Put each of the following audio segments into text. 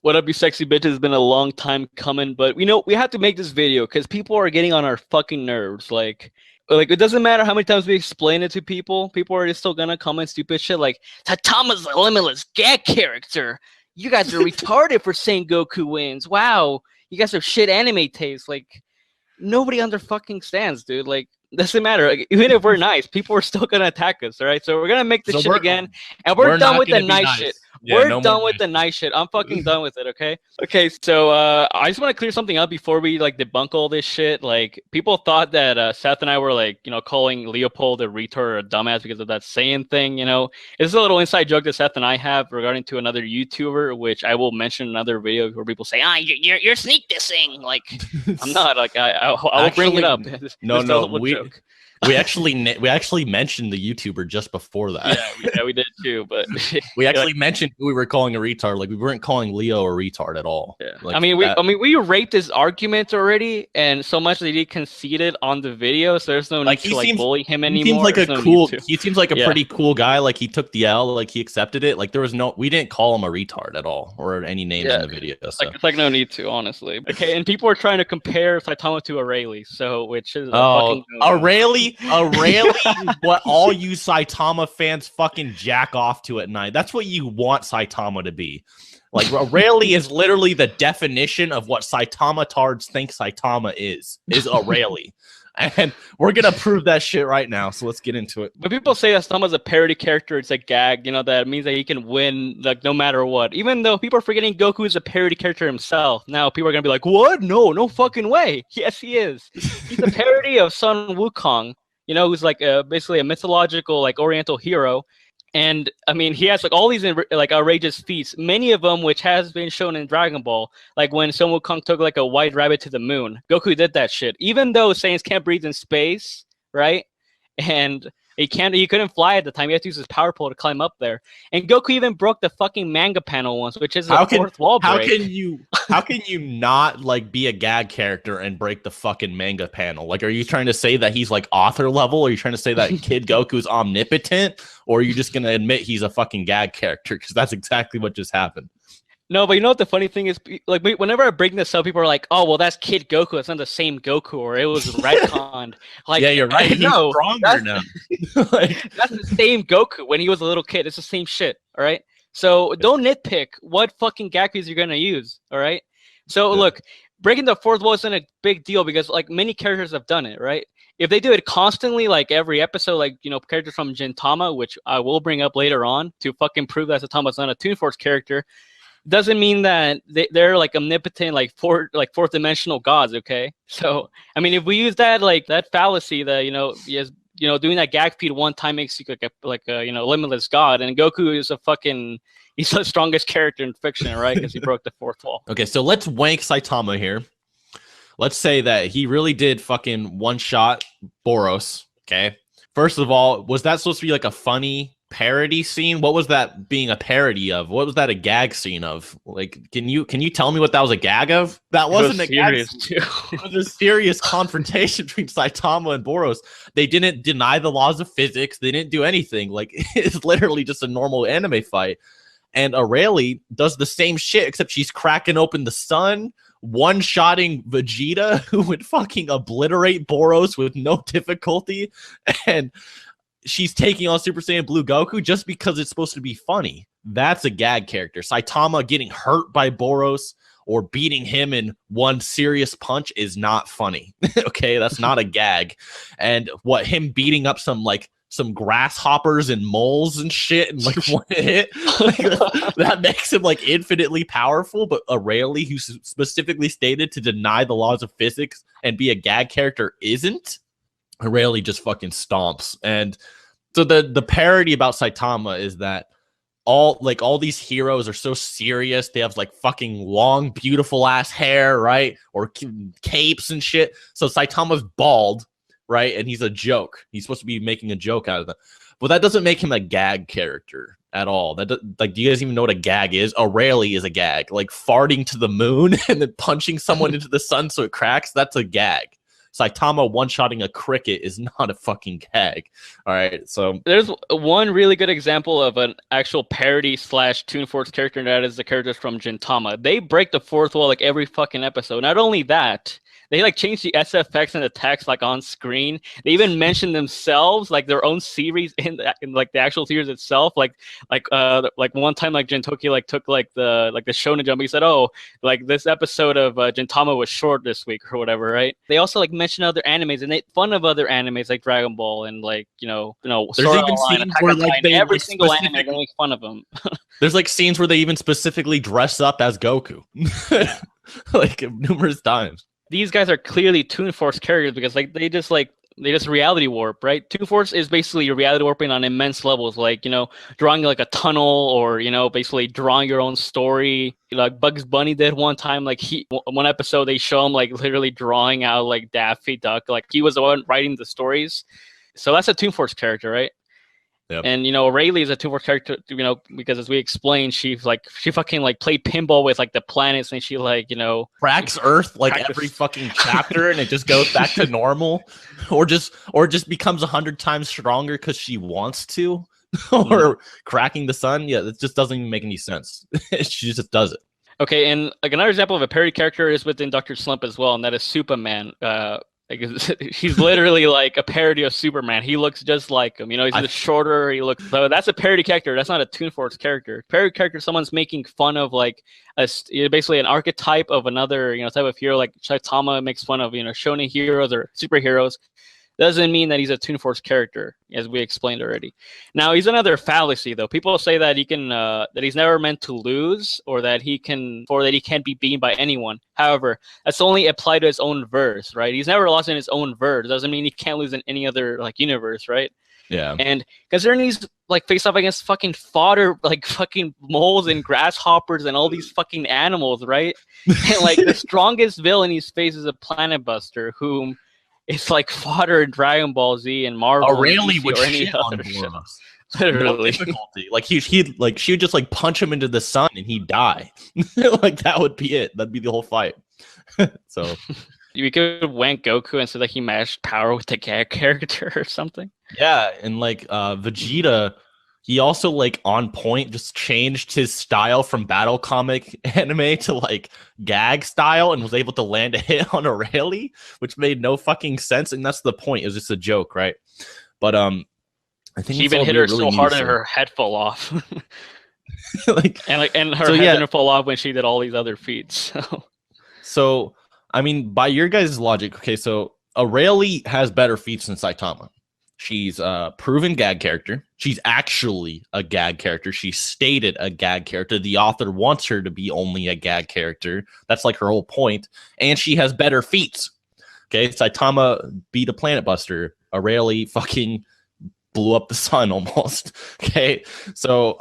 What up, you sexy bitches? It's been a long time coming, but we have to make this video because people are getting on our fucking nerves. Like it doesn't matter how many times we explain it to people. People are still gonna comment stupid shit like Saitama's a limitless gag character. You guys are retarded for saying Goku wins. Wow, you guys have shit anime taste. Like nobody under fucking stands, dude. Like doesn't matter. Like, even if we're nice, people are still gonna attack us. All right, so we're gonna make this shit again, and we're done with the nice shit. Yeah, we're done with the nice shit. I'm fucking done with it, okay? Okay, so I just want to clear something up before we like debunk all this shit. Like people thought that Seth and I were like, calling Leopold a retard or a dumbass because of that Saiyan thing, It's a little inside joke that Seth and I have regarding to another YouTuber, which I will mention in another video where people say, you're sneak dissing. Like I'm not. Like I will bring it up. No, we actually mentioned the YouTuber just before that. Yeah, we did too. But we actually mentioned who we were calling a retard. Like we weren't calling Leo a retard at all. Yeah. Like, we raped his argument already, and so much that he conceded on the video. So there's no need to bully him anymore. He seems like a pretty cool guy. Like he took the L. Like he accepted it. Like we didn't call him a retard at all or any names in the video. So. It's like no need to, honestly. Okay, and people are trying to compare Saitama to Arale, which is Arale. What all you Saitama fans fucking jack off to at night. That's what you want Saitama to be. Like Arale is literally the definition of what Saitama tards think Saitama is Arale. And we're gonna prove that shit right now. So let's get into it. When people say that Saitama's a parody character, it's a gag. That means that he can win like no matter what. Even though people are forgetting Goku is a parody character himself. Now people are gonna be like, "What? No fucking way." Yes, he is. He's a parody of Sun Wukong. Who's like basically a mythological like Oriental hero. And I mean, he has like all these like outrageous feats, many of them which has been shown in Dragon Ball. Like when Sun Wukong took like a white rabbit to the moon, Goku did that shit. Even though Saiyans can't breathe in space, right? And he couldn't fly at the time. He had to use his power pole to climb up there. And Goku even broke the fucking manga panel once, which is a fourth wall break. How can you not like be a gag character and break the fucking manga panel? Like, are you trying to say that he's like author level? Are you trying to say that Kid Goku's omnipotent? Or are you just gonna admit he's a fucking gag character? Because that's exactly what just happened. No, but you know what the funny thing is? Like, whenever I bring this up, people are like, "Oh, well, that's Kid Goku. It's not the same Goku, or it was retconned." Like, yeah, you're right. He's stronger now. That's the same Goku when he was a little kid. It's the same shit. All right. So don't nitpick what fucking Gakus you're gonna use. All right. So look, breaking the fourth wall isn't a big deal because like many characters have done it. Right. If they do it constantly, like every episode, like characters from Gintama, which I will bring up later on to fucking prove that Saitama's not a Toon Force character. Doesn't mean that they're like omnipotent, like fourth dimensional gods. Okay, so I mean, if we use that fallacy that doing that gag feed one time makes you like a limitless god, and Goku is he's the strongest character in fiction, right? Because he broke the fourth wall. Okay, so let's wank Saitama here. Let's say that he really did fucking one shot Boros. Okay, first of all, was that supposed to be like a funny parody scene? What was that being a parody of? What was that a gag scene of? Like, can you tell me what that was a gag of? That wasn't a gag. It was a serious confrontation between Saitama and Boros. They didn't deny the laws of physics. They didn't do anything. Like, it's literally just a normal anime fight. And Arale does the same shit, except she's cracking open the sun, one-shotting Vegeta, who would fucking obliterate Boros with no difficulty, and she's taking on Super Saiyan Blue Goku just because it's supposed to be funny. That's a gag character. Saitama getting hurt by Boros or beating him in one serious punch is not funny. Okay, that's not a gag. And him beating up some grasshoppers and moles and shit and like one hit, that makes him like infinitely powerful. But Arale, who specifically stated to deny the laws of physics and be a gag character, isn't. Arale just fucking stomps. And so the parody about Saitama is that all these heroes are so serious. They have like fucking long, beautiful ass hair, right? Or capes and shit. So Saitama's bald, right? And he's a joke. He's supposed to be making a joke out of that. But that doesn't make him a gag character at all. Do you guys even know what a gag is? Arale is a gag. Like farting to the moon and then punching someone into the sun so it cracks, that's a gag. Saitama one-shotting a cricket is not a fucking gag. All right, so there's one really good example of an actual parody slash Toon Force character, and that is the characters from Gintama. They break the fourth wall like every fucking episode. Not only that, they like change the SFX and the text like on screen. They even mention themselves, like their own series in like the actual series itself. Like one time like Jintoki like took like the Shonen Jump. He said, "Oh, like this episode of Gintama was short this week or whatever." Right? They also like mention other animes and make fun of other animes like Dragon Ball and like there's Sword even Art Online, scenes Attack where on like Titan. they Every like, single anime they make fun of them. There's like scenes where they even specifically dress up as Goku, like numerous times. These guys are clearly Toon Force characters because like they just reality warp, right? Toon Force is basically reality warping on immense levels, like drawing like a tunnel or basically drawing your own story. Like Bugs Bunny did one time, like one episode they show him like literally drawing out like Daffy Duck, like he was the one writing the stories. So that's a Toon Force character, right? Yep. And Rayleigh is a Toon Force character, because as we explained, she fucking like played pinball with like the planets, and she like cracks Earth like every fucking chapter, and it just goes back to normal, or just becomes 100 times stronger because she wants to, or cracking the sun. Yeah, it just doesn't even make any sense. She just does it. Okay, and like another example of a parody character is within Dr. Slump as well, and that is Superman. He's literally like a parody of Superman. He looks just like him. He's just shorter. He looks. So that's a parody character. That's not a Toon Force character. Parody character, someone's making fun of like basically an archetype of another type of hero. Like Saitama makes fun of shonen heroes or superheroes. Doesn't mean that he's a Toon Force character, as we explained already. Now, he's another fallacy, though. People say that he can, that he's never meant to lose, or that he can't be beaten by anyone. However, that's only applied to his own verse, right? He's never lost in his own verse. Doesn't mean he can't lose in any other like universe, right? Yeah. And considering he's like face off against fucking fodder, like fucking moles and grasshoppers and all these fucking animals, right? And like the strongest villain he's faced is a Planet Buster, whom it's like fodder in Dragon Ball Z and Marvel. Arale would shit on Boros. Literally. No difficulty. Like she would just like punch him into the sun and he'd die. Like that would be it. That'd be the whole fight. So we could wank Goku and say that he matched power with the Gag character or something. Yeah, and like Vegeta, he also like on point just changed his style from battle comic anime to like gag style and was able to land a hit on Arale, which made no fucking sense. And that's the point. It was just a joke, right? But I think she even hit her really so hard that her head fell off. and her head didn't fall off when she did all these other feats. So I mean, by your guys' logic, okay, so Arale has better feats than Saitama. She's a proven gag character. She's actually a gag character. She stated a gag character. The author wants her to be only a gag character. That's like her whole point. And she has better feats. Okay, Saitama beat a Planet Buster. Arale fucking blew up the sun almost. Okay, so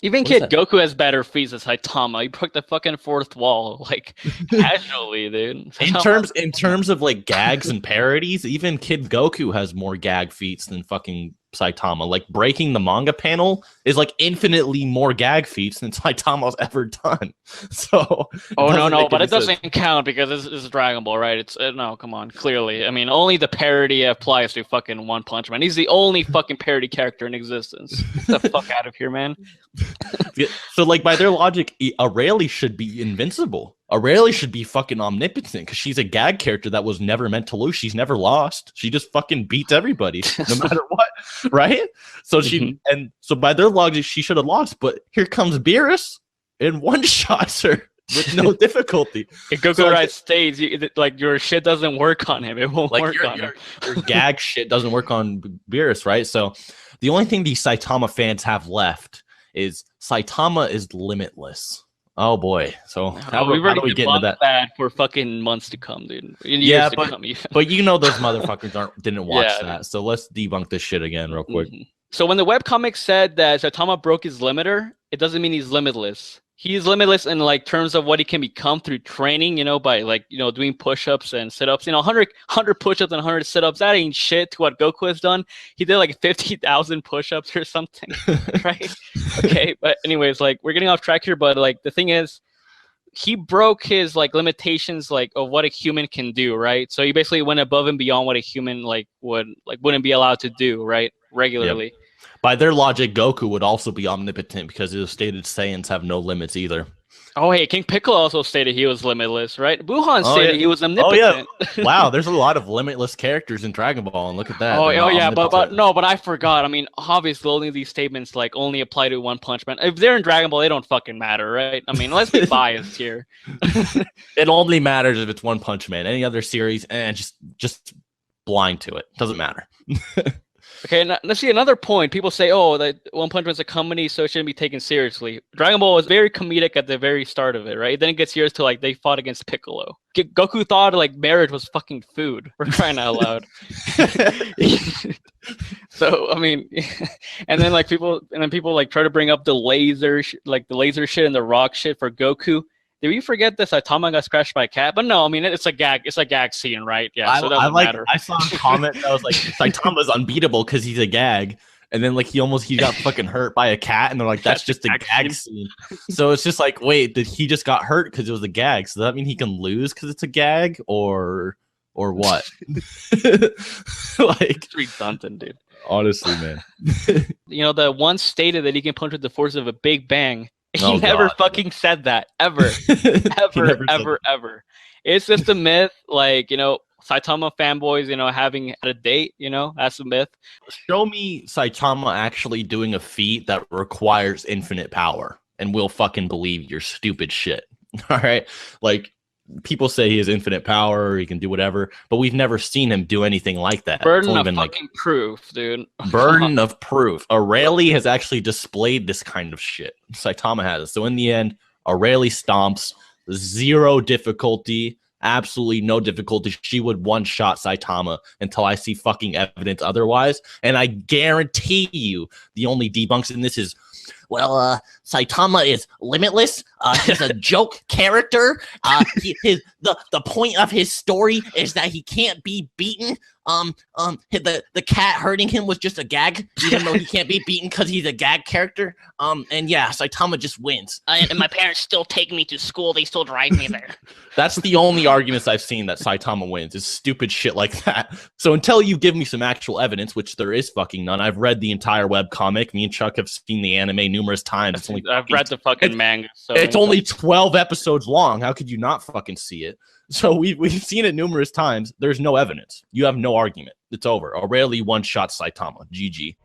even Kid Goku has better feats than Saitama. He broke the fucking fourth wall like casually, dude. In terms of like gags and parodies, even Kid Goku has more gag feats than fucking Saitama. Like breaking the manga panel is like infinitely more gag feats than Saitama's ever done. So no, but it doesn't count because it's Dragon Ball, right? It's no, come on, clearly. I mean, only the parody applies to fucking One Punch Man. He's the only fucking parody character in existence. Get the fuck out of here, man. So like by their logic, Arale should be invincible. Arale should be fucking omnipotent because she's a gag character that was never meant to lose. She's never lost. She just fucking beats everybody no matter what, right? So so by their logic, she should have lost. But here comes Beerus and one-shots her with no difficulty. If Goku right stays, like your shit doesn't work on him. It won't work on him. Your gag shit doesn't work on Beerus, right? So the only thing these Saitama fans have left is Saitama is limitless. Oh boy! So how do we get into that for fucking months to come, dude? Yeah, but those motherfuckers didn't watch that. So let's debunk this shit again real quick. So when the webcomic said that Saitama broke his limiter, it doesn't mean he's limitless. He's limitless in like terms of what he can become through training, by like doing push-ups and sit-ups. 100 push-ups and 100 sit-ups. That ain't shit to what Goku has done. He did like 50,000 push-ups or something, right? Okay, but anyways, like we're getting off track here. But like the thing is, he broke his like limitations like of what a human can do, right? So he basically went above and beyond what a human wouldn't be allowed to do, right? Regularly. Yep. By their logic, Goku would also be omnipotent because it was stated Saiyans have no limits either. Oh, hey, King Piccolo also stated he was limitless, right? Wuhan stated he was omnipotent. Oh, yeah. Wow, there's a lot of limitless characters in Dragon Ball, and look at that. Oh yeah, but I forgot. I mean, obviously, only these statements like only apply to One Punch Man. If they're in Dragon Ball, they don't fucking matter, right? I mean, let's be biased here. It only matters if it's One Punch Man. Any other series, just blind to it. Doesn't matter. Okay, now, let's see another point. People say, oh, that One Punch Man's a comedy, so it shouldn't be taken seriously. Dragon Ball was very comedic at the very start of it, right? Then it gets serious to like they fought against Piccolo. Goku thought like marriage was fucking food. We're crying out loud. So I mean, and then people like try to bring up the laser shit and the rock shit for Goku. Did we forget that Saitama got scratched by a cat? But no, I mean it's a gag scene, right? Yeah, so it doesn't matter. I saw a comment that was like Saitama's unbeatable because he's a gag, and then like he got fucking hurt by a cat, and they're like that's just a gag scene. So it's just like, wait, did he just got hurt because it was a gag? So does that mean he can lose because it's a gag, or what? Like it's redundant, dude. Honestly, man. The one stated that he can punch with the force of a Big Bang. He never fucking said that ever, ever. It's just a myth. Like Saitama fanboys, having a date. That's a myth. Show me Saitama actually doing a feat that requires infinite power, and we'll fucking believe your stupid shit. All right, like people say he has infinite power, he can do whatever, but we've never seen him do anything like that. Burden of fucking proof, dude. Burden of proof. Arale has actually displayed this kind of shit. Saitama has. So in the end, Arale stomps, 0 difficulty, absolutely no difficulty. She would one-shot Saitama until I see fucking evidence otherwise. And I guarantee you the only debunks in this is, well, Saitama is limitless. He's a joke character. The point of his story is that he can't be beaten. The cat hurting him was just a gag, even though he can't be beaten because he's a gag character. And yeah, Saitama just wins. And my parents still take me to school. They still drive me there. That's the only arguments I've seen that Saitama wins is stupid shit like that. So until you give me some actual evidence, which there is fucking none, I've read the entire webcomic. Me and Chuck have seen the anime numerous times. I've read the fucking manga. So it's only 12 episodes long. How could you not fucking see it? So we've seen it numerous times. There's no evidence. You have no argument. It's over. Arale one-shot Saitama. GG.